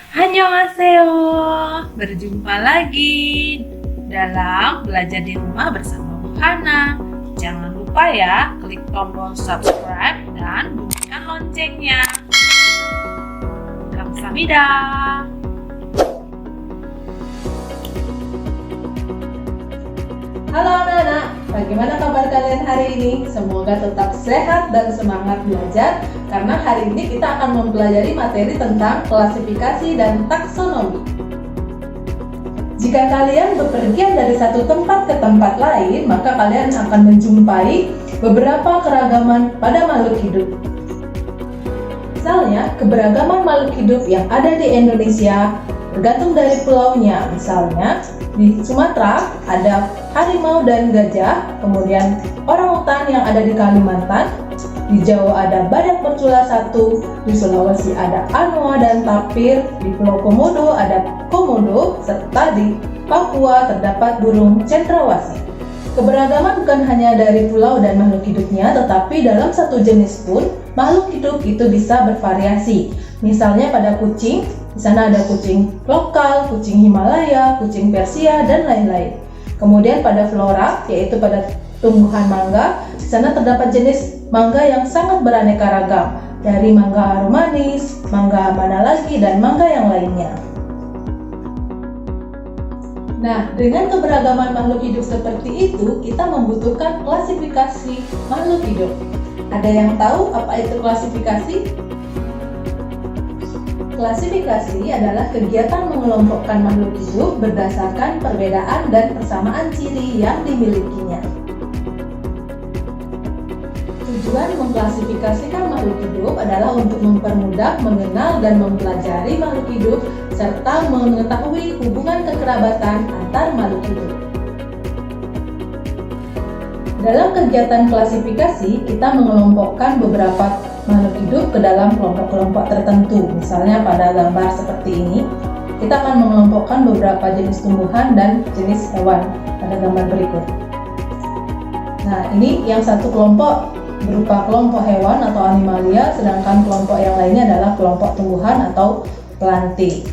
Annyeonghaseyo, berjumpa lagi dalam belajar di rumah bersama Bu Hana. Jangan lupa ya, klik tombol subscribe dan bunyikan loncengnya. Kamsahamnida. Halo anak-anak, bagaimana kabar kalian hari ini? Semoga tetap sehat dan semangat belajar karena hari ini kita akan mempelajari materi tentang klasifikasi dan taksonomi. Jika kalian bepergian dari satu tempat ke tempat lain, maka kalian akan menjumpai beberapa keragaman pada makhluk hidup. Misalnya, keberagaman makhluk hidup yang ada di Indonesia bergantung dari pulaunya. Misalnya, di Sumatera ada harimau dan gajah, kemudian orangutan yang ada di Kalimantan, di Jawa ada badak bercula satu, di Sulawesi ada anoa dan tapir, di Pulau Komodo ada komodo, serta di Papua terdapat burung cendrawasih. Keberagaman bukan hanya dari pulau dan makhluk hidupnya, tetapi dalam satu jenis pun makhluk hidup itu bisa bervariasi. Misalnya pada kucing, di sana ada kucing lokal, kucing Himalaya, kucing Persia, dan lain-lain. Kemudian pada flora, yaitu pada tumbuhan mangga, di sana terdapat jenis mangga yang sangat beraneka ragam, dari mangga aromanis, mangga mana lagi, dan mangga yang lainnya. Nah, dengan keberagaman makhluk hidup seperti itu, kita membutuhkan klasifikasi makhluk hidup. Ada yang tahu apa itu klasifikasi? Klasifikasi adalah kegiatan mengelompokkan makhluk hidup berdasarkan perbedaan dan persamaan ciri yang dimilikinya. Tujuan mengklasifikasikan makhluk hidup adalah untuk mempermudah mengenal dan mempelajari makhluk hidup serta mengetahui hubungan kekerabatan antar makhluk hidup. Dalam kegiatan klasifikasi, kita mengelompokkan beberapa makhluk hidup ke dalam kelompok-kelompok tertentu. Misalnya pada gambar seperti ini, kita akan mengelompokkan beberapa jenis tumbuhan dan jenis hewan pada gambar berikut. Nah, ini yang satu kelompok berupa kelompok hewan atau animalia, sedangkan kelompok yang lainnya adalah kelompok tumbuhan atau plantae.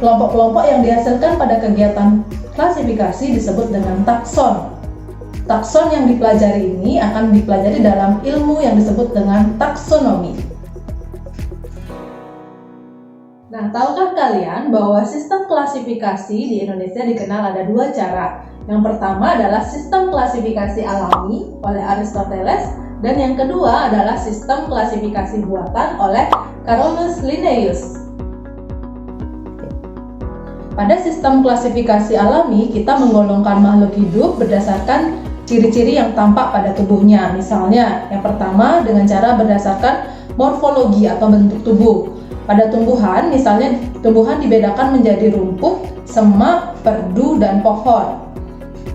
Kelompok-kelompok yang dihasilkan pada kegiatan klasifikasi disebut dengan takson. Takson yang dipelajari ini akan dipelajari dalam ilmu yang disebut dengan taksonomi. Nah, tahukah kalian bahwa sistem klasifikasi di Indonesia dikenal ada dua cara. Yang pertama adalah sistem klasifikasi alami oleh Aristoteles, dan yang kedua adalah sistem klasifikasi buatan oleh Carolus Linnaeus. Pada sistem klasifikasi alami, kita menggolongkan makhluk hidup berdasarkan ciri-ciri yang tampak pada tubuhnya. Misalnya, yang pertama dengan cara berdasarkan morfologi atau bentuk tubuh. Pada tumbuhan, misalnya tumbuhan dibedakan menjadi rumput, semak, perdu, dan pohon.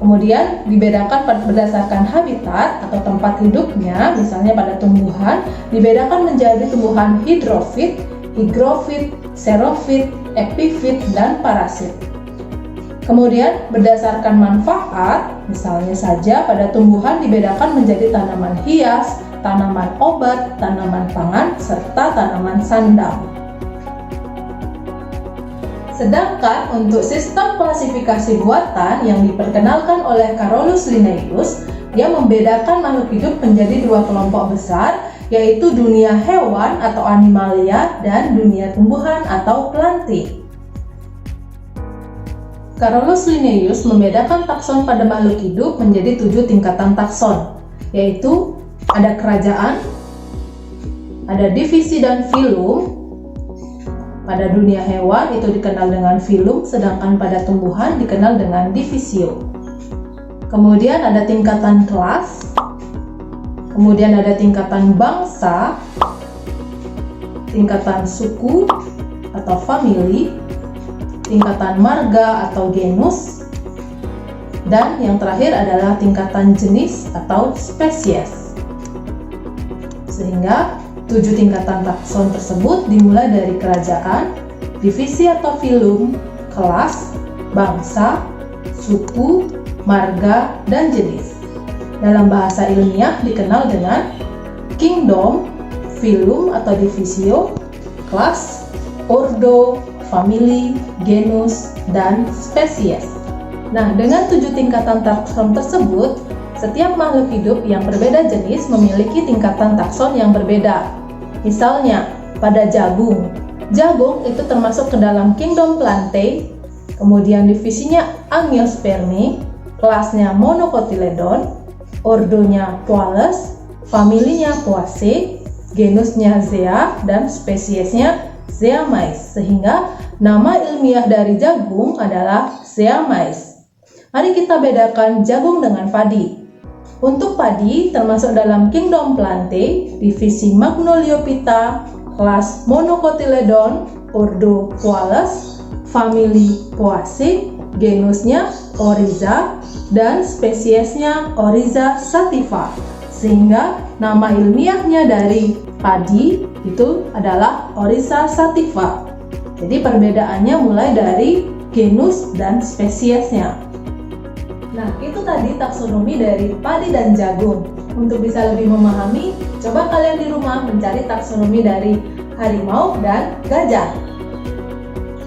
Kemudian dibedakan berdasarkan habitat atau tempat hidupnya. Misalnya pada tumbuhan dibedakan menjadi tumbuhan hidrofit, higrofit, xerofit, epifit, dan parasit. Kemudian berdasarkan manfaat, misalnya saja pada tumbuhan dibedakan menjadi tanaman hias, tanaman obat, tanaman pangan, serta tanaman sandang. Sedangkan untuk sistem klasifikasi buatan yang diperkenalkan oleh Carolus Linnaeus, dia membedakan makhluk hidup menjadi dua kelompok besar, yaitu dunia hewan atau animalia dan dunia tumbuhan atau plantae. Carolus Linnaeus membedakan takson pada makhluk hidup menjadi 7 tingkatan takson, yaitu ada kerajaan, ada divisi dan filum. Pada dunia hewan itu dikenal dengan filum, sedangkan pada tumbuhan dikenal dengan divisio. Kemudian ada tingkatan kelas, kemudian ada tingkatan bangsa, tingkatan suku atau famili, tingkatan marga atau genus, dan yang terakhir adalah tingkatan jenis atau spesies. Sehingga 7 tingkatan takson tersebut dimulai dari kerajaan, divisi atau filum, kelas, bangsa, suku, marga, dan jenis. Dalam bahasa ilmiah dikenal dengan kingdom, filum atau divisio, kelas, ordo, famili, genus, dan spesies. Nah, dengan 7 tingkatan takson tersebut, setiap makhluk hidup yang berbeda jenis memiliki tingkatan takson yang berbeda. Misalnya, pada jagung. Jagung itu termasuk ke dalam kingdom Plantae, kemudian divisinya Angiospermae, kelasnya Monocotyledon, ordonya Poales, familinya Poaceae, genusnya Zea, dan spesiesnya Zeamyce, sehingga nama ilmiah dari jagung adalah Zeamyce. Mari kita bedakan jagung dengan padi. Untuk padi termasuk dalam kingdom Plantae, divisi Magnoliophyta, kelas Monocotyledon, ordo Poales, famili Poaceae, genusnya Oryza, dan spesiesnya Oryza sativa, sehingga nama ilmiahnya dari padi itu adalah Oryza sativa. Jadi perbedaannya mulai dari genus dan spesiesnya. Nah, itu tadi taksonomi dari padi dan jagung. Untuk bisa lebih memahami, coba kalian di rumah mencari taksonomi dari harimau dan gajah.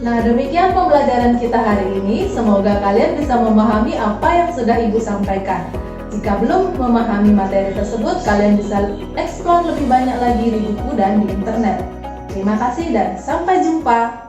Nah, demikian pembelajaran kita hari ini. Semoga kalian bisa memahami apa yang sudah Ibu sampaikan. Jika belum memahami materi tersebut, kalian bisa eksplor lebih banyak lagi di buku dan di internet. Terima kasih dan sampai jumpa.